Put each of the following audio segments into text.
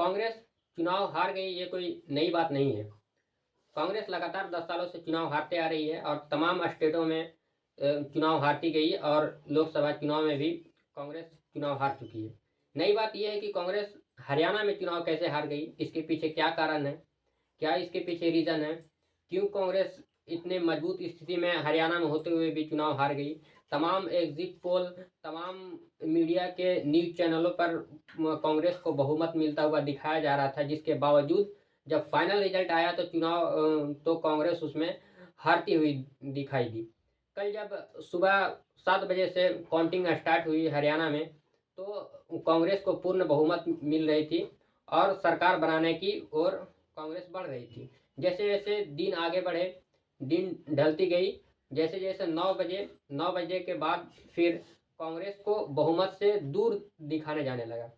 कांग्रेस चुनाव हार गई ये कोई नई बात नहीं है। कांग्रेस लगातार 10 सालों से चुनाव हारते आ रही है और तमाम स्टेटों में चुनाव हारती गई और लोकसभा चुनाव में भी कांग्रेस चुनाव हार चुकी है। नई बात यह है कि कांग्रेस हरियाणा में चुनाव कैसे हार गई, इसके पीछे क्या कारण है, क्या इसके पीछे रीज़न है, क्यों कांग्रेस इतने मजबूत स्थिति में हरियाणा में होते हुए भी चुनाव हार गई। तमाम एग्जिट पोल, तमाम मीडिया के न्यूज़ चैनलों पर कांग्रेस को बहुमत मिलता हुआ दिखाया जा रहा था, जिसके बावजूद जब फाइनल रिजल्ट आया तो कांग्रेस उसमें हारती हुई दिखाई दी। कल जब सुबह 7 बजे से काउंटिंग स्टार्ट हुई हरियाणा में, तो कांग्रेस को पूर्ण बहुमत मिल रही थी और सरकार बनाने की ओर कांग्रेस बढ़ रही थी। जैसे जैसे दिन आगे बढ़े, दिन ढलती गई, जैसे जैसे 9 बजे के बाद फिर कांग्रेस को बहुमत से दूर दिखाने जाने लगा।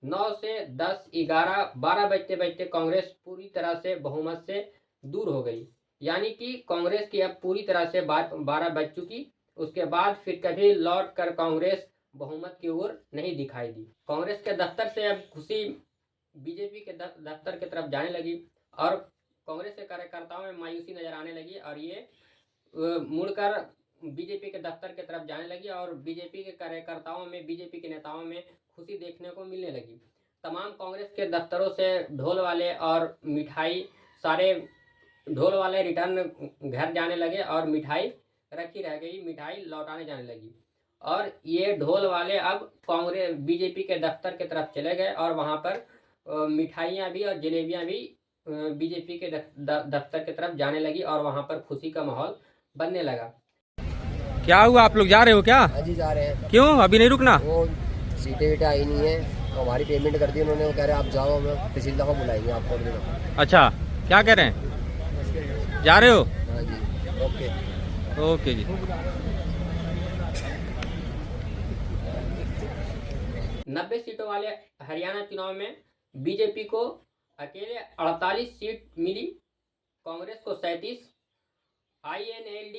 9 से 10, 11, 12 बजते बजते कांग्रेस पूरी तरह से बहुमत से दूर हो गई। यानी कि कांग्रेस की अब पूरी तरह से 12 बज चुकी। उसके बाद फिर कभी लौट कर कांग्रेस बहुमत की ओर नहीं दिखाई दी। कांग्रेस के दफ्तर से अब खुशी बीजेपी के दफ्तर की तरफ जाने लगी और कांग्रेस के कार्यकर्ताओं में मायूसी नजर आने लगी और ये मुड़कर बीजेपी के दफ्तर की तरफ जाने लगी और बीजेपी के कार्यकर्ताओं में, बीजेपी के नेताओं में खुशी देखने को मिलने लगी। तमाम कांग्रेस के दफ्तरों से ढोल वाले और मिठाई, सारे ढोल वाले रिटर्न घर जाने लगे और मिठाई रखी रह गई, मिठाई लौटाने जाने लगी। और ये ढोल वाले अब कांग्रेस बीजेपी के दफ्तर की तरफ चले गए और वहाँ पर मिठाइयाँ भी और जलेबियाँ भी बीजेपी के दफ्तर की तरफ जाने लगी और वहाँ पर खुशी का माहौल बनने लगा। क्या हुआ, आप लोग जा रहे हो क्या? हाँ जी, जा रहे हैं। क्यों अभी नहीं रुकना? वो सीटें वीटें आई नहीं है तो हमारी पेमेंट कर दी उन्होंने। वो कह रहे हैं आप जाओ, हमें पिछली दफ़ा बुलाएंगे आपको अगली दफ़ा। अच्छा, क्या कह रहे हैं, जा रहे हो? हाँ जी, ओके ओके जी। 90 सीटों वाले हरियाणा चुनाव में बीजेपी को अकेले 48 सीट मिली, कांग्रेस को 37, INLD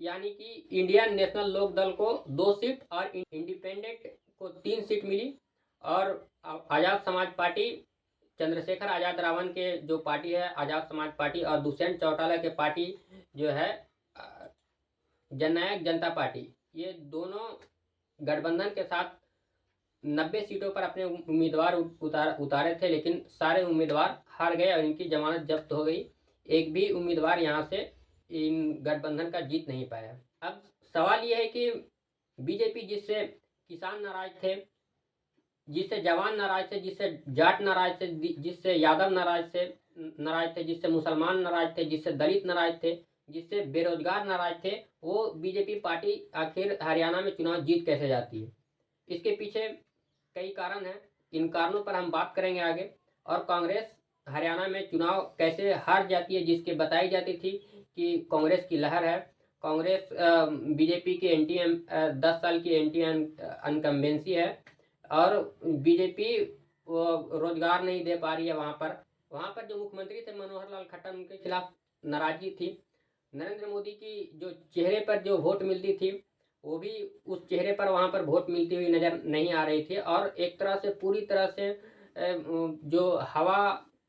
यानी कि इंडियन नेशनल लोक दल को 2 सीट और इंडिपेंडेंट को 3 सीट मिली और आज़ाद समाज पार्टी, चंद्रशेखर आज़ाद रावण के जो पार्टी है आज़ाद समाज पार्टी, और दुष्यंत चौटाला के पार्टी जो है जननायक जनता पार्टी, ये दोनों गठबंधन के साथ 90 सीटों पर अपने उम्मीदवार उतारे थे, लेकिन सारे उम्मीदवार हार गए और इनकी जमानत जब्त हो गई। एक भी उम्मीदवार यहाँ से इन गठबंधन का जीत नहीं पाया। अब सवाल ये है कि बीजेपी जिससे किसान नाराज थे, जिससे जवान नाराज थे, जिससे जाट नाराज थे, जिससे यादव नाराज थे, जिससे मुसलमान नाराज थे, जिससे दलित नाराज थे, जिससे बेरोजगार नाराज थे, वो बीजेपी पार्टी आखिर हरियाणा में चुनाव जीत कैसे जाती है? इसके पीछे कई कारण हैं, इन कारणों पर हम बात करेंगे आगे। और कांग्रेस हरियाणा में चुनाव कैसे हार जाती है, जिसके बताई जाती थी कि कांग्रेस की लहर है, कांग्रेस बीजेपी की 10 साल की एंटी अनकम्बेंसी है और बीजेपी रोजगार नहीं दे पा रही है। वहाँ पर जो मुख्यमंत्री थे मनोहर लाल खट्टर, उनके खिलाफ नाराजगी थी। नरेंद्र मोदी की जो चेहरे पर जो वोट मिलती थी, वो भी उस चेहरे पर वहाँ पर वोट मिलती हुई नज़र नहीं आ रही थी और एक तरह से पूरी तरह से जो हवा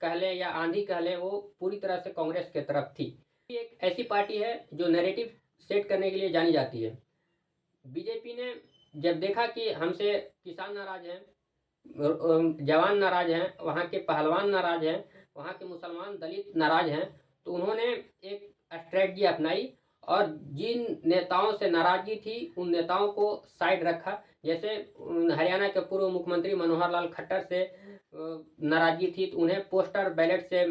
कह लें या आंधी कह लें, वो पूरी तरह से कांग्रेस की तरफ थी। एक ऐसी पार्टी है जो नैरेटिव सेट करने के लिए जानी जाती है। बीजेपी ने जब देखा कि हमसे किसान नाराज हैं, जवान नाराज हैं, वहाँ के पहलवान नाराज हैं, वहाँ के मुसलमान दलित नाराज हैं, तो उन्होंने एक स्ट्रेटजी अपनाई और जिन नेताओं से नाराजगी थी उन नेताओं को साइड रखा। जैसे हरियाणा के पूर्व मुख्यमंत्री मनोहर लाल खट्टर से नाराजगी थी तो उन्हें पोस्टर बैलेट से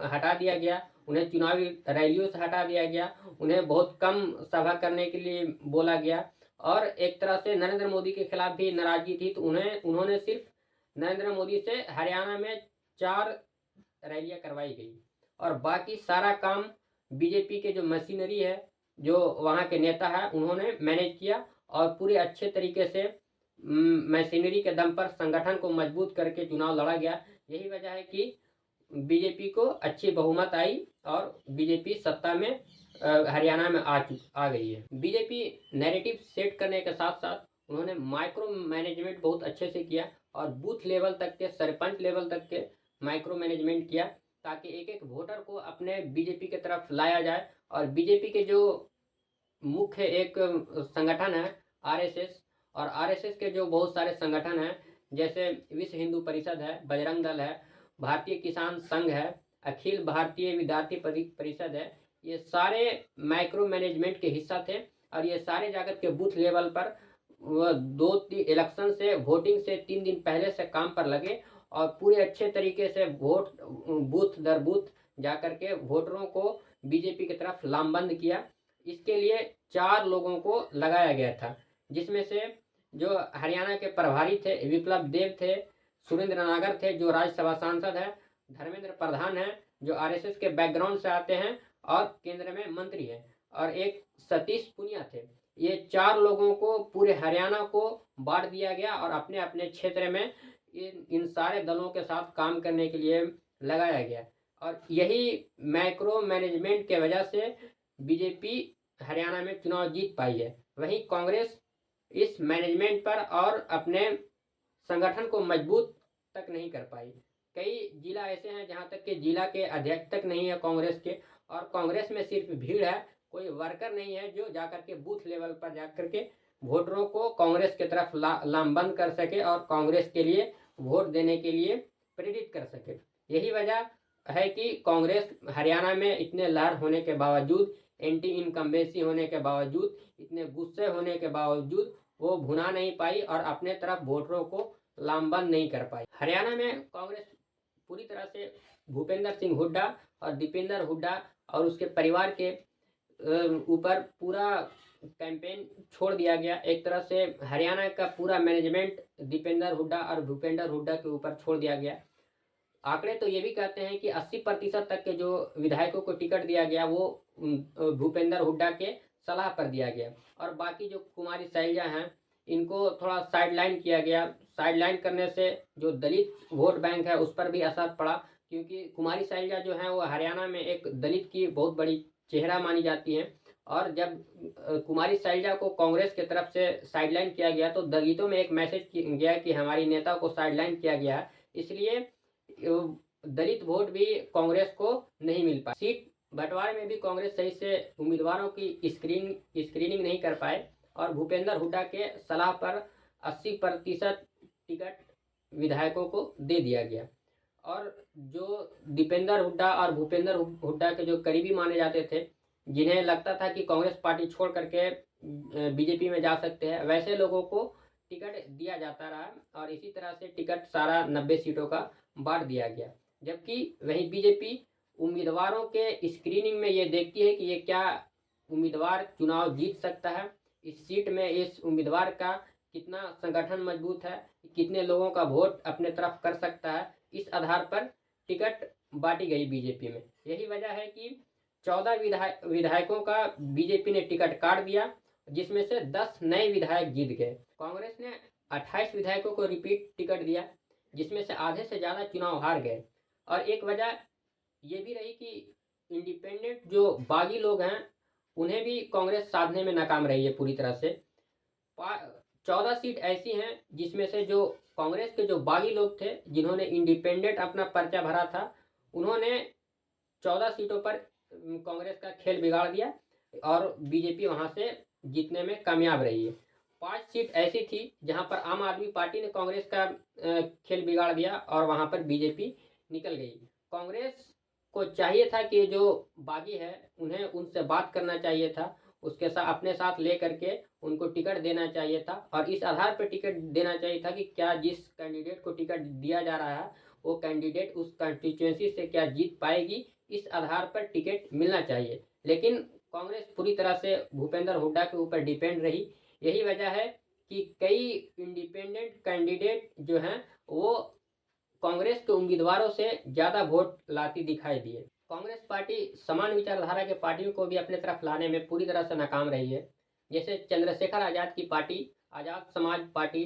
हटा दिया गया, उन्हें चुनावी रैलियों से हटा दिया गया, उन्हें बहुत कम सभा करने के लिए बोला गया। और एक तरह से नरेंद्र मोदी के खिलाफ भी नाराजगी थी तो उन्होंने सिर्फ नरेंद्र मोदी से हरियाणा में 4 रैलियां करवाई गई और बाकी सारा काम बीजेपी के जो मशीनरी है, जो वहाँ के नेता है, उन्होंने मैनेज किया और पूरे अच्छे तरीके से मशीनरी के दम पर संगठन को मजबूत करके चुनाव लड़ा गया। यही वजह है कि बीजेपी को अच्छी बहुमत आई और बीजेपी सत्ता में हरियाणा में आ गई है। बीजेपी नैरेटिव सेट करने के साथ साथ उन्होंने माइक्रो मैनेजमेंट बहुत अच्छे से किया। और बूथ लेवल तक के, सरपंच लेवल तक के माइक्रो मैनेजमेंट किया, ताकि एक एक वोटर को अपने बीजेपी की तरफ लाया जाए। और बीजेपी के जो मुख्य एक संगठन है आरएसएस, और आरएसएस के जो बहुत सारे संगठन हैं, जैसे विश्व हिंदू परिषद है, बजरंग दल है, भारतीय किसान संघ है, अखिल भारतीय विद्यार्थी परिषद है, ये सारे माइक्रो मैनेजमेंट के हिस्सा थे। और ये सारे जाकर के बूथ लेवल पर इलेक्शन से, वोटिंग से 3 दिन पहले से काम पर लगे और पूरे अच्छे तरीके से वोट बूथ दर बूथ जाकर के वोटरों को बीजेपी की तरफ लामबंद किया। इसके लिए 4 लोगों को लगाया गया था, जिसमें से जो हरियाणा के प्रभारी थे विप्लव देव थे, सुरेंद्र नागर थे जो राज्यसभा सांसद है, धर्मेंद्र प्रधान है जो आरएसएस के बैकग्राउंड से आते हैं और केंद्र में मंत्री हैं, और एक सतीश पुनिया थे। ये 4 लोगों को पूरे हरियाणा को बांट दिया गया और अपने अपने क्षेत्र में इन सारे दलों के साथ काम करने के लिए लगाया गया। और यही माइक्रो मैनेजमेंट के वजह से बीजेपी हरियाणा में चुनाव जीत पाई है। वहीं कांग्रेस इस मैनेजमेंट पर और अपने संगठन को मजबूत तक नहीं कर पाई। कई जिला ऐसे हैं जहां तक कि जिला के अध्यक्ष तक नहीं है कांग्रेस के, और कांग्रेस में सिर्फ भीड़ है, कोई वर्कर नहीं है जो जाकर के बूथ लेवल पर जाकर के वोटरों को कांग्रेस की तरफ लामबंद कर सके और कांग्रेस के लिए वोट देने के लिए प्रेरित कर सके। यही वजह है कि कांग्रेस हरियाणा में इतने लहर होने के बावजूद, एंटी इनकम्बेंसी होने के बावजूद, इतने गुस्से होने के बावजूद वो भुना नहीं पाई और अपने तरफ वोटरों को लामबंद नहीं कर पाई। हरियाणा में कांग्रेस पूरी तरह से भूपेंद्र सिंह हुड्डा और दीपेंद्र हुड्डा और उसके परिवार के ऊपर पूरा कैंपेन छोड़ दिया गया। एक तरह से हरियाणा का पूरा मैनेजमेंट दीपेंद्र हुड्डा और भूपेंद्र हुड्डा के ऊपर छोड़ दिया गया। आंकड़े तो ये भी कहते हैं कि 80% तक के जो विधायकों को टिकट दिया गया वो भूपेंद्र हुड्डा के सलाह पर दिया गया, और बाकी जो कुमारी शैलजा हैं इनको थोड़ा साइडलाइन किया गया। साइडलाइन करने से जो दलित वोट बैंक है उस पर भी असर पड़ा, क्योंकि कुमारी शैलजा जो है वो हरियाणा में एक दलित की बहुत बड़ी चेहरा मानी जाती है, और जब कुमारी शैलजा को कांग्रेस की तरफ से साइडलाइन किया गया तो दलितों में एक मैसेज गया कि हमारी नेता को साइडलाइन किया गया है, इसलिए दलित वोट भी कांग्रेस को नहीं मिल पाए। सीट बंटवारे में भी कांग्रेस सही से उम्मीदवारों की स्क्रीनिंग नहीं कर पाए, और भूपेंद्र हुड्डा के सलाह पर 80% टिकट विधायकों को दे दिया गया। और जो दीपेंद्र हुड्डा और भूपेंद्र हुड्डा के जो करीबी माने जाते थे, जिन्हें लगता था कि कांग्रेस पार्टी छोड़ करके बीजेपी में जा सकते हैं, वैसे लोगों को टिकट दिया जाता रहा, और इसी तरह से टिकट सारा 90 सीटों का बांट दिया गया। जबकि वहीं बीजेपी उम्मीदवारों के स्क्रीनिंग में ये देखती है कि ये क्या उम्मीदवार चुनाव जीत सकता है, इस सीट में इस उम्मीदवार का कितना संगठन मजबूत है, कितने लोगों का वोट अपने तरफ कर सकता है, इस आधार पर टिकट बांटी गई बीजेपी में। यही वजह है कि 14 विधायकों का बीजेपी ने टिकट काट दिया, जिसमें से 10 नए विधायक जीत गए। कांग्रेस ने 28 विधायकों को रिपीट टिकट दिया, जिसमें से आधे से ज़्यादा चुनाव हार गए। और एक वजह ये भी रही कि इंडिपेंडेंट जो बागी लोग हैं उन्हें भी कांग्रेस साधने में नाकाम रही है पूरी तरह से। 14 सीट ऐसी हैं जिसमें से जो कांग्रेस के जो बागी लोग थे, जिन्होंने इंडिपेंडेंट अपना पर्चा भरा था, उन्होंने 14 सीटों पर कांग्रेस का खेल बिगाड़ दिया और बीजेपी वहां से जीतने में कामयाब रही है। 5 सीट ऐसी थी जहां पर आम आदमी पार्टी ने कांग्रेस का खेल बिगाड़ दिया और वहां पर बीजेपी निकल गई। कांग्रेस को चाहिए था कि जो बागी है उन्हें उनसे बात करना चाहिए था, उसके साथ अपने साथ ले करके उनको टिकट देना चाहिए था, और इस आधार पर टिकट देना चाहिए था कि क्या जिस कैंडिडेट को टिकट दिया जा रहा है वो कैंडिडेट उस कंस्टिट्यूएंसी से क्या जीत पाएगी, इस आधार पर टिकट मिलना चाहिए। लेकिन कांग्रेस पूरी तरह से भूपेंद्र हुड्डा के ऊपर डिपेंड रही। यही वजह है कि कई इंडिपेंडेंट कैंडिडेट जो हैं वो कांग्रेस के उम्मीदवारों से ज़्यादा वोट लाती दिखाई दिए। कांग्रेस पार्टी समान विचारधारा के पार्टियों को भी अपने तरफ लाने में पूरी तरह से नाकाम रही है। जैसे चंद्रशेखर आज़ाद की पार्टी, आज़ाद समाज पार्टी,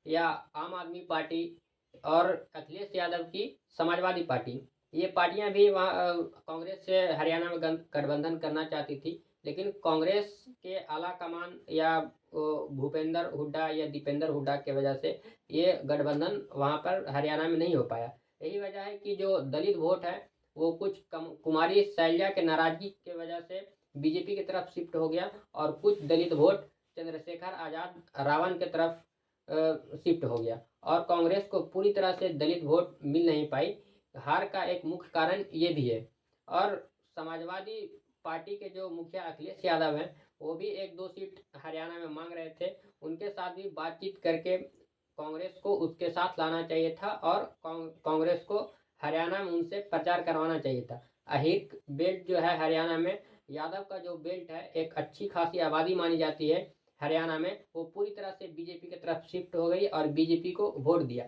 या आम आदमी पार्टी, और अखिलेश यादव की समाजवादी पार्टी, ये पार्टियां भी वहाँ कांग्रेस से हरियाणा में गठबंधन करना चाहती थी, लेकिन कांग्रेस के आला कमान या भूपेंद्र हुड्डा या दीपेंद्र हुड्डा के वजह से ये गठबंधन वहाँ पर हरियाणा में नहीं हो पाया। यही वजह है कि जो दलित वोट है वो कुछ कुमारी शैलजा के नाराजगी के वजह से बीजेपी की तरफ शिफ्ट हो गया और कुछ दलित वोट चंद्रशेखर आज़ाद रावण की तरफ शिफ्ट हो गया और कांग्रेस को पूरी तरह से दलित वोट मिल नहीं पाई। हार का एक मुख्य कारण ये भी है। और समाजवादी पार्टी के जो मुखिया अखिलेश यादव हैं वो भी 1-2 सीट हरियाणा में मांग रहे थे। उनके साथ भी बातचीत करके कांग्रेस को उसके साथ लाना चाहिए था और कांग्रेस को हरियाणा में उनसे प्रचार करवाना चाहिए था। अहिर बेल्ट जो है हरियाणा में, यादव का जो बेल्ट है, एक अच्छी खासी आबादी मानी जाती है हरियाणा में, वो पूरी तरह से बीजेपी की तरफ शिफ्ट हो गई और बीजेपी को वोट दिया।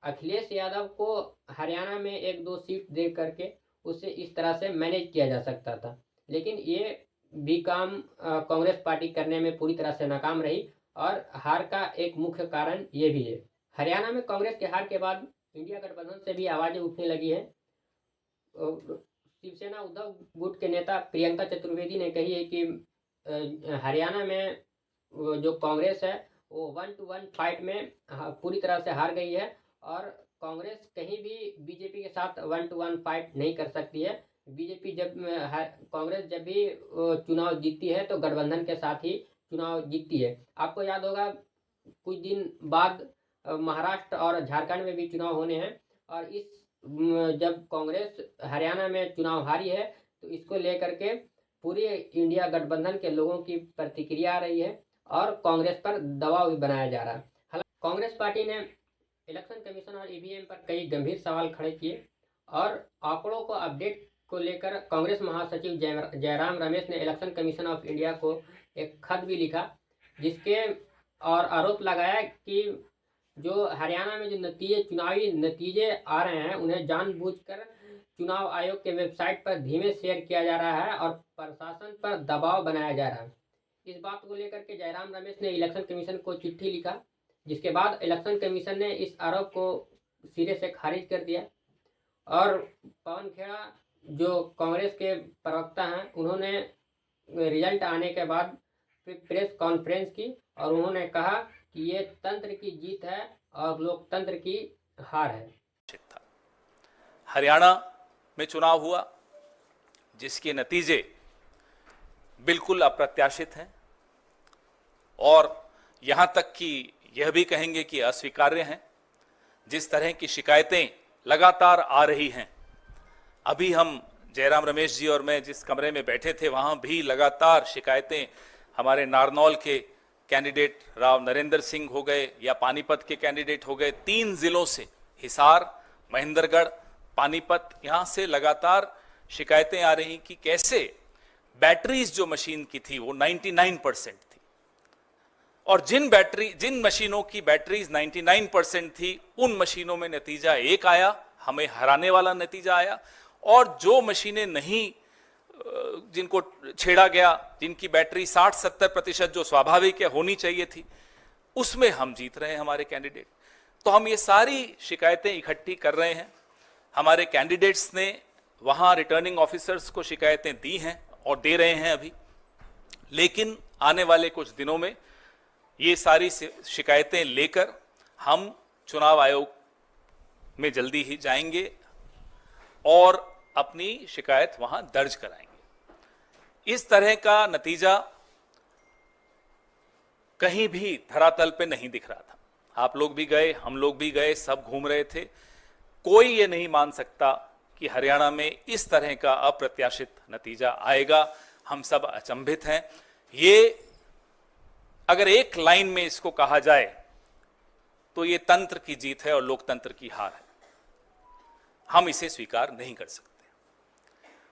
अखिलेश यादव को हरियाणा में 1-2 सीट दे करके उसे इस तरह से मैनेज किया जा सकता था, लेकिन ये भी काम कांग्रेस पार्टी करने में पूरी तरह से नाकाम रही और हार का एक मुख्य कारण ये भी है। हरियाणा में कांग्रेस के हार के बाद इंडिया गठबंधन से भी आवाज़ें उठने लगी है। शिवसेना उद्धव गुट के नेता प्रियंका चतुर्वेदी ने कही है कि हरियाणा में जो कांग्रेस है वो 1-to-1 फाइट में पूरी तरह से हार गई है और कांग्रेस कहीं भी बीजेपी के साथ 1-to-1 फाइट नहीं कर सकती है। बीजेपी कांग्रेस जब भी चुनाव जीतती है तो गठबंधन के साथ ही चुनाव जीतती है। आपको याद होगा कुछ दिन बाद महाराष्ट्र और झारखंड में भी चुनाव होने हैं और जब कांग्रेस हरियाणा में चुनाव हारी है तो इसको लेकर के पूरे इंडिया गठबंधन के लोगों की प्रतिक्रिया आ रही है और कांग्रेस पर दबाव भी बनाया जा रहा है। हालांकि कांग्रेस पार्टी ने इलेक्शन कमीशन और ईवीएम पर कई गंभीर सवाल खड़े किए और आंकड़ों को अपडेट को लेकर कांग्रेस महासचिव जयराम रमेश ने इलेक्शन कमीशन ऑफ इंडिया को एक खत भी लिखा, जिसके और आरोप लगाया कि जो हरियाणा में जो चुनावी नतीजे आ रहे हैं उन्हें जानबूझकर चुनाव आयोग के वेबसाइट पर धीमे शेयर किया जा रहा है और प्रशासन पर दबाव बनाया जा रहा है। इस बात को लेकर के जयराम रमेश ने इलेक्शन कमीशन को चिट्ठी लिखा, जिसके बाद इलेक्शन कमीशन ने इस आरोप को सिरे से खारिज कर दिया और पवन खेड़ा जो कांग्रेस के प्रवक्ता हैं उन्होंने रिजल्ट आने के बाद प्रेस कॉन्फ्रेंस की और उन्होंने कहा कि ये तंत्र की जीत है और लोकतंत्र की हार है। हरियाणा में चुनाव हुआ जिसके नतीजे बिल्कुल अप्रत्याशित हैं और यहां तक कि यह भी कहेंगे कि अस्वीकार्य हैं। जिस तरह की शिकायतें लगातार आ रही हैं, अभी हम जयराम रमेश जी और मैं जिस कमरे में बैठे थे वहां भी लगातार शिकायतें हमारे नारनौल के कैंडिडेट राव नरेंद्र सिंह हो गए या पानीपत के कैंडिडेट हो गए, 3 जिलों से हिसार, महेंद्रगढ़, पानीपत, यहां से लगातार शिकायतें आ रही कि कैसे बैटरीज जो मशीन की थी वो 99% थी और जिन मशीनों की बैटरीज 99% थी उन मशीनों में नतीजा एक आया, हमें हराने वाला नतीजा आया, और जो मशीनें नहीं जिनको छेड़ा गया, जिनकी बैटरी 60-70% जो स्वाभाविक है होनी चाहिए थी, उसमें हम जीत रहे हैं हमारे कैंडिडेट। तो हम ये सारी शिकायतें इकट्ठी कर रहे हैं। हमारे कैंडिडेट्स ने वहां रिटर्निंग ऑफिसर्स को शिकायतें दी हैं और दे रहे हैं अभी, लेकिन आने वाले कुछ दिनों में ये सारी शिकायतें लेकर हम चुनाव आयोग में जल्दी ही जाएंगे और अपनी शिकायत वहां दर्ज कराएंगे। इस तरह का नतीजा कहीं भी धरातल पे नहीं दिख रहा था। आप लोग भी गए, हम लोग भी गए, सब घूम रहे थे। कोई ये नहीं मान सकता कि हरियाणा में इस तरह का अप्रत्याशित नतीजा आएगा। हम सब अचंभित हैं। ये अगर एक लाइन में इसको कहा जाए तो ये तंत्र की जीत है और लोकतंत्र की हार है। हम इसे स्वीकार नहीं कर सकते।